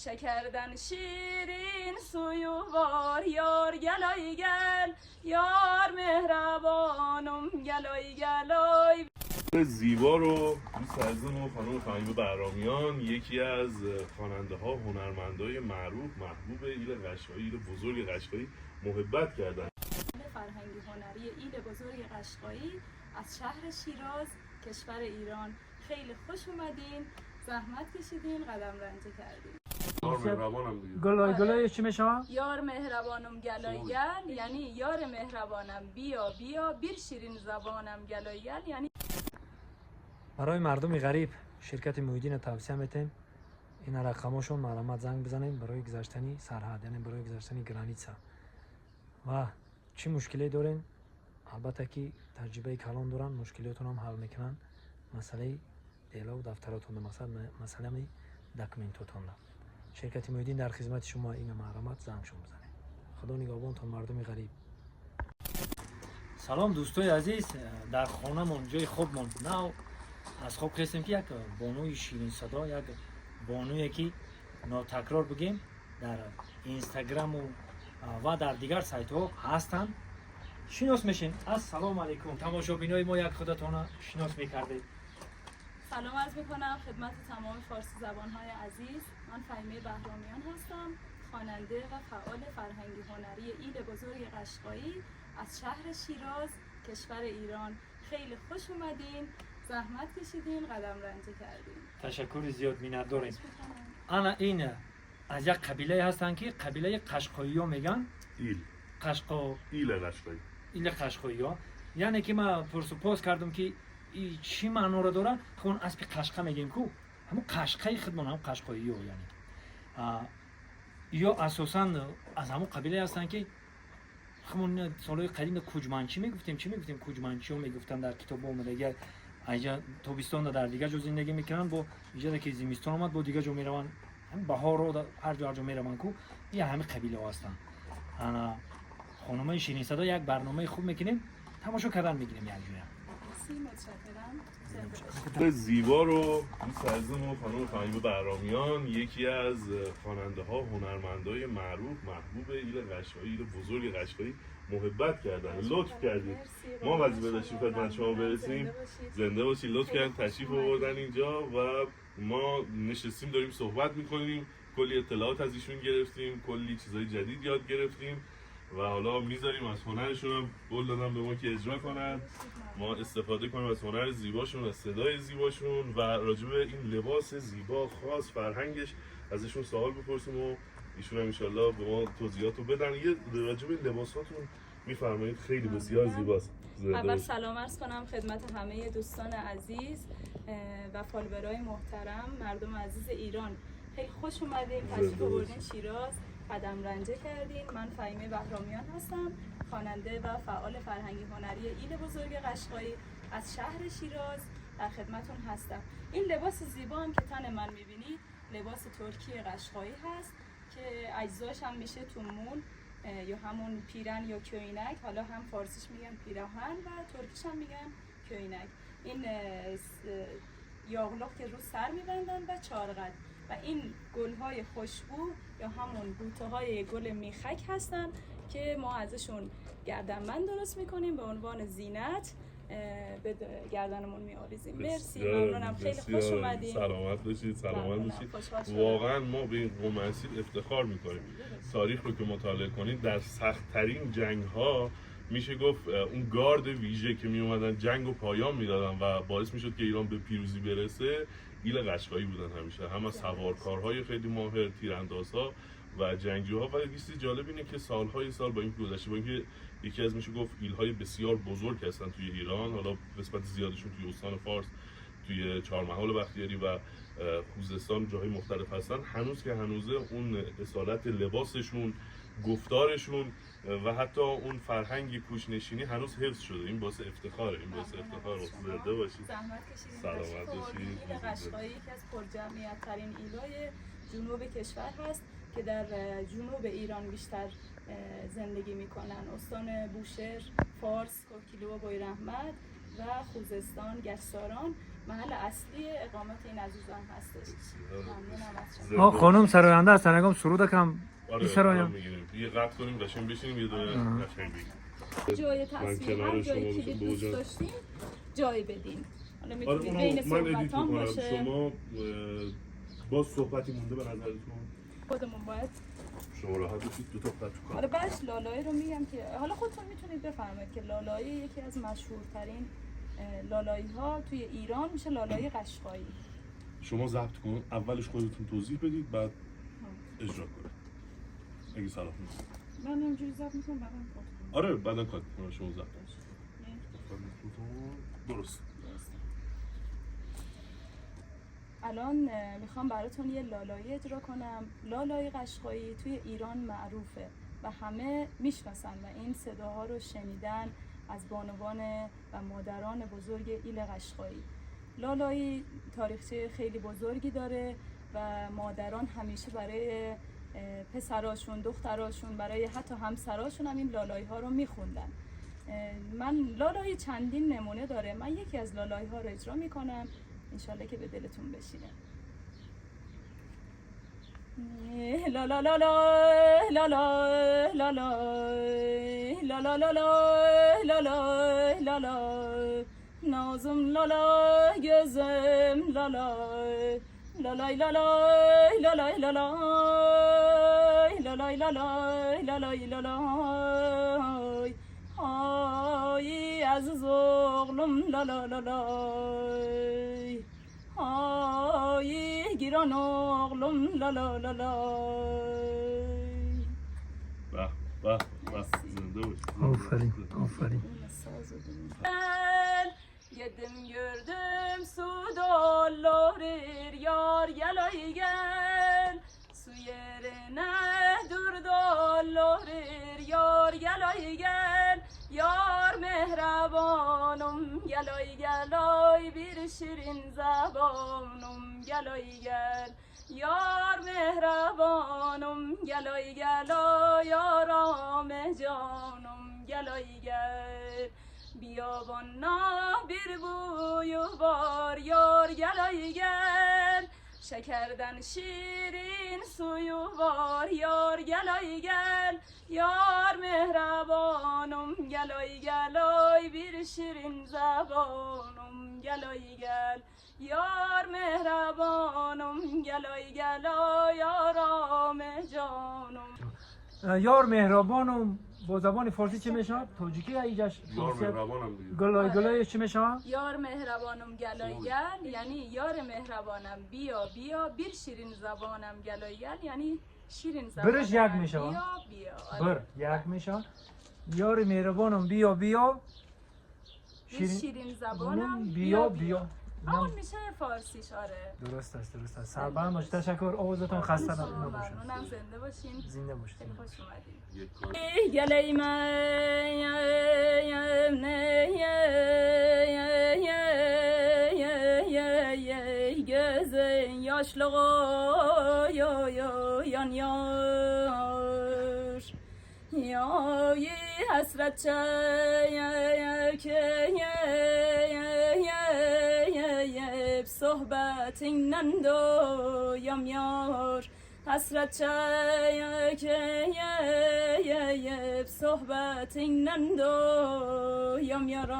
شکردن شیرین سویوار یار گلای گل یار مهربانم گلای گلای. زیبا رو دوست عزیزم و خانم فهیمه بهرامیان، یکی از خواننده ها هنرمندای معروف محبوب ایل قشقایی، ایل بزرگ قشقایی محبت کردن. فرهنگی هنری ایل بزرگ قشقایی از شهر شیراز کشور ایران، خیلی خوش اومدین، زحمت کشیدین، قدم رنجه کردین. یار مهربانم دیگه. گلای چی میشه؟ یار مهربانم گلای گل یعنی یار مهربانم بیا بیا بیر شیرین زبانم گلای گل یعنی برای مردم غریب شرکت محیدین توصیه میتیم این رقماشون معلومات زنگ بزنیم برای گذشتنی سرحد، یعنی برای گذشتنی گرانیتسا. و چی مشکلی دارین البته که تجربه کلان دارن، مشکلاتون هم حل میکنن. مسئله دیلا و دفتراتون مسئله می دکمنتاتون. شرکت محیدین در خدمت شما این معلومات زنگشون بزنید. خدا نگهبانتون مردم غریب. سلام دوستای عزیز، در خانه‌مون جای خوبمون نه از خوب خواستیم که یک بانوی شیرین صدا، یک بانویی که ناتکرار بگیم در اینستاگرام و در دیگر سایت ها هستن شناس میشین. السلام علیکم تماشابینای ما، یک خودتون شناس میکردید. سلام عرض میکنم خدمت تمام فارسی زبانهای عزیز. من فهیمه بهرامیان هستم، خواننده و فعال فرهنگی هنری ایل بزرگ قشقایی از شهر شیراز کشور ایران. خیلی خوش اومدین، زحمت کشیدین، قدم رنجه کردین. تشکر زیاد مینت داریم. انا این از یک قبیله هستن که قبیله قشقایی ها میگن. ایل قشقایی. ایل قشقایی ها، یعنی که من پرسپوز کردم که چی معنا را داره. خون اسب قشقه میگیم کو همون قشقه خودمون هم قشقایی ها، یعنی یا اساسا از همون قبیله هستن که همون سالهای قدیم کوجمانچی میگفتیم. چی میگفتیم؟ کوجمانچی ها میگفتن در کتاب اومده. اینجا تابستان در دیگه جو زندگی میکنن، با اینجا که زمستان اومد با دیگه جو میرون، هم بهار رو هر جا میرون کو. این همه قبیله ها هستن. انا خانم شیرین صدا یک برنامه خوب میکنیم، تماشا کردن میگیریم یک جوری. متشکرم. زیبا رو دوست عزیزم و خانم فهیمه بهرامیان، یکی از خواننده ها هنرمندای معروف محبوب ایل قشقایی، ایل بزرگ قشقایی محبت کردن. لطف کردید، ما وظیفه داشتیم خدمت شما برسیم. زنده باشید. لطف کردن تشریف آوردن اینجا و ما نشستیم داریم صحبت میکنیم، کلی اطلاعات از ایشون گرفتیم، کلی چیزای جدید یاد گرفتیم و حالا میذاریم از هنرشون هم قول دادن به ما که اجرا کنن، ما استفاده کنیم از هنر زیباشون، از صدای زیباشون و راجع به این لباس زیبا خاص فرهنگش ازشون سوال بپرسیم و ایشون هم انشالله به ما توضیحات رو بدن. یه راجع به لباساتون میفرمایید، خیلی بسیار زیباست. اول سلام عرض کنم خدمت همه دوستان عزیز و فالوورای محترم، مردم عزیز ایران. خیلی خوش اومدین، تشریف آوردین شیراز، قدم رنجه کردین. من فهیمه بهرامیان هستم، خواننده و فعال فرهنگی هنری ایل بزرگ قشقایی از شهر شیراز در خدمتون هستم. این لباس زیبا هم که تن من میبینید لباس ترکی قشقایی هست که اجزاش هم میشه تومون یا همون پیرن یا کوینک، حالا هم فارسیش میگن پیراهن و ترکیش هم میگن کوینک. این یاغلاق که رو سر میبندن و چارقد و این گل‌های خوشبو یا همون بوته‌های گل میخک هستن که ما ازشون گردنبند درست میکنیم به عنوان زینت به گردنمون میآویزیم. مرسی، ممنونم، خیلی خوش اومدین. سلامت باشید. واقعا ما به این قوم اصیل افتخار میکنیم. تاریخ رو که مطالعه کنید در سخت‌ترین جنگ‌ها میشه گفت اون گارد ویژه که می اومدن جنگ و پایان میدادن و باعث میشد که ایران به پیروزی برسه، ایل قشقایی بودن همیشه. هم از سوارکارهای خیلی ماهر، تیراندازها و جنگجوها. و چیز جالب اینه که سالهای سال با این گذشته، با اینکه یکی از میشه گفت ایل‌های بسیار بزرگ هستن توی ایران، حالا نسبت زیادشون توی استان فارس، توی چهارمحال بختیاری و خوزستان جاهای مختلف هستن، هنوز که هنوزه اون اصالت لباسشون، گفتارشون و حتی اون فرهنگ کوچ‌نشینی هنوز حفظ شده. این باعث افتخاره. این باعث افتخار. زنده باشید. زحمت کشیدید. سلامت باشید. ایل قشقایی یکی از پرجمعیت ترین ایلای جنوب کشور هست که در جنوب ایران بیشتر زندگی میکنن. استان بوشهر، فارس، کوکیلو و بویراحمد و خوزستان، گچساران محل اصلی اقامت این عزیزان هستش. ممنونم از شما. خانم سراینده هستن نگم سرود کم آره سرایم یه قطع کنیم قشنگ بشینیم یه دونه قشنگ بگیم. جای تصویر هر جایی که دوست داشتین جای بدین. حالا میتونید بین صحبت هم باشه. شما باز صحبتی مونده به نظرتون؟ خودمون باید شما راحت باشید دو تا خط تو کار. آره بعدش لالایی رو میگم که حالا خودتون میتونید بفرمایید که لالایی یکی از مشهورترین لالایی ها توی ایران میشه لالایی قشقایی. شما ضبط کن اولش خودتون توضیح بدید بعد اجرا کنید اگه صلاح نیست. من اینجوری ضبط میکنم بعدم آره بعدا کات کنم شما ضبط درست. الان میخوام براتون یه لالایی اجرا کنم. لالایی قشقایی توی ایران معروفه و همه میشناسن و این صداها رو شنیدن از بانوان و مادران بزرگ ایل قشقایی. لالایی تاریخچه خیلی بزرگی داره و مادران همیشه برای پسراشون، دختراشون، برای حتی همسراشون هم این لالایی ها رو میخوندن. من لالایی چندین نمونه داره. من یکی از لالایی ها رو اجرا میکنم انشالله که به دلتون بشینه. لا لا لا لا لا لا لا لا لا لا لا لا لا لا نازم لالا gözüm لالا lalay lalay lalay lalay lalay lalay lalay lalay ay aziz oğlum lala lalay ay giran oğlum lala lalay. به زنده باش. آفرین آفرین. Yedim gördüm su dolurur yar gel ay gel. Su yerine dur dolurur yar gel ay gel. Yar mehrabanım gel ay gel ay bir şirin zabanım gel ay gel. Yar mehrabanım gel ay gel ay yaram canım gel ay gel. بیابانا bir boyu var yar gel ay gel. Şekerden şirin suyu var yar gel ay gel. Yar mehrabanım gel ay gel ay bir şirin zabanım gel ay gel. Yar mehrabanım gel ay gel ay yaram canım. یار مهربانم با زبان فارسی چی میشه؟ تاجیکی ایجاش یار مهربانم دیگه. گلای چی میشه؟ یار مهربانم گلای گل یعنی یار مهربانم بیا بیا bir şirin زبانم گلای گل یعنی شیرین زبانم برش یک میشه. بیا بیا بر یک میشه. یار مهربانم بیا بیا شیرین زبانم بیا بیا. همون میشه فارسیش. آره درست است سربرم باش. تشکر. آوازتون خسته نباشه. ممنونم. زنده باشین. زنده باشین. خوش اومدین. gözün yaşlı yan yar ya hasret çekip sohbetinden doyam yar hasret çekip sohbetinden doyam yar.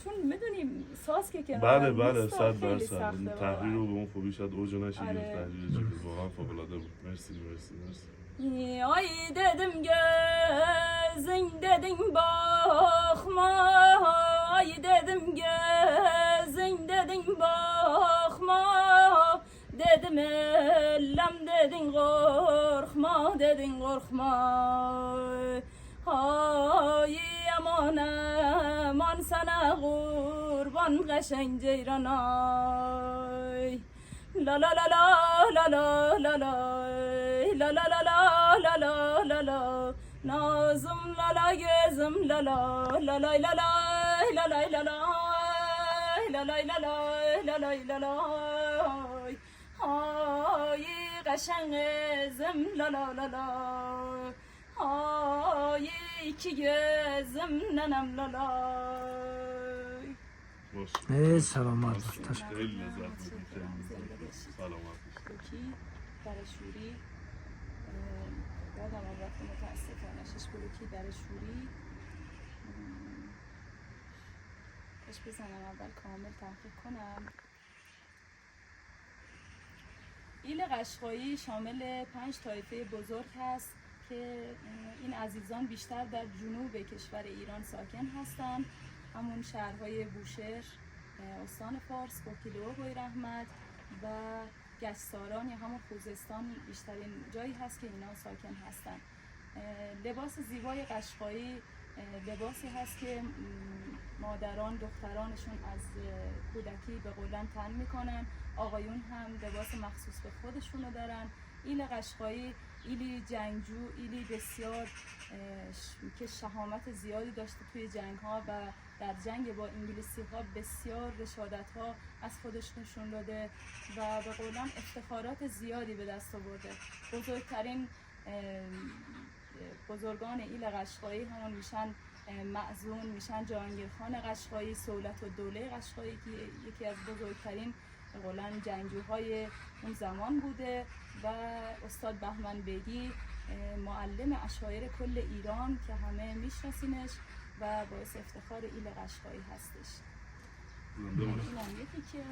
چون میدونیم ساز که کنار بله 100% تحریر رو به اون خوبی شاید اوجو نشه. تحریر چیز واقعا فوق العاده بود. مرسی. ay dedim gözün dedin bakma ay dedim gözün dedin bakma dedim ellem dedin korkma ay aman aman sana kurban قشنگ ceyran ay la la la la la la la la la la la la la la la la nazım la la gözüm la la la la la la la la la la la la la la la la ay قشنگ زم la la la la های iki gözüm nenem lalay. ای سلامت باش تشکر. خیلی لذت می‌برم. سلامت باش. بلوکی در شوری یادم آمد که متاسفانه شش بلوکی در شوری اش بزنم اول کامل تحقیق کنم. ایل قشقایی شامل 5 طایفه بزرگ هست که این عزیزان بیشتر در جنوب کشور ایران ساکن هستند. همون شهرهای بوشهر، استان فارس، کوکیلو، بویراحمد و گچساران یا همون خوزستان بیشترین جایی هست که اینا ساکن هستند. لباس زیبای قشقایی لباسی هست که مادران دخترانشون از کودکی به قولن تن میکنن. آقایون هم لباس مخصوص به خودشونو دارن. ایل قشقایی ایلی جنگجو، ایلی بسیار که شهامت زیادی داشته توی جنگ ها و در جنگ با انگلیسی ها بسیار رشادت ها از خودش نشون داده و به قولن افتخارات زیادی به دست آورده. بزرگترین بزرگان ایل قشقایی همون میشن معزون، میشن جهانگیر خان قشقایی، صولت الدوله قشقایی که یکی از بزرگترین قولن جنگجوهای اون زمان بوده و استاد بهمن بیگی معلم اشاعره کل ایران که همه میشناسینش و باعث افتخار ایل قشقایی هستش. زنده باشی. اینم یکی که